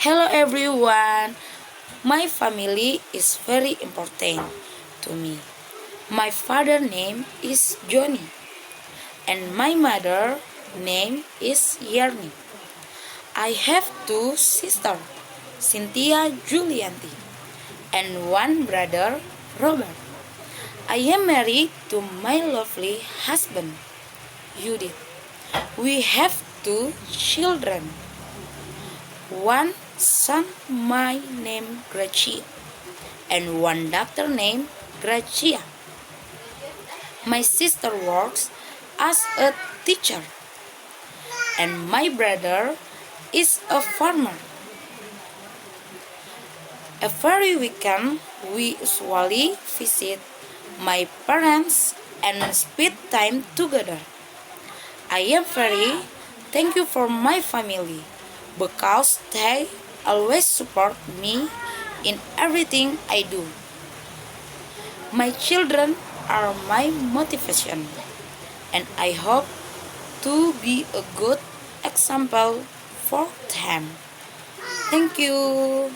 Hello everyone. My family is very important to me. My father name is Johnny and my mother name is Yerni. I have two sisters, Cynthia Julianti, and one brother, Robert. I am married to my lovely husband, Judith. We have two children. One son my name Gracia and one daughter named Gracia. My sister works as a teacher and my brother is a farmer. Every weekend we usually visit my parents and spend time together. I am very thankful for my family because they always support me in everything I do. My children are my motivation and I hope to be a good example for them. Thank you.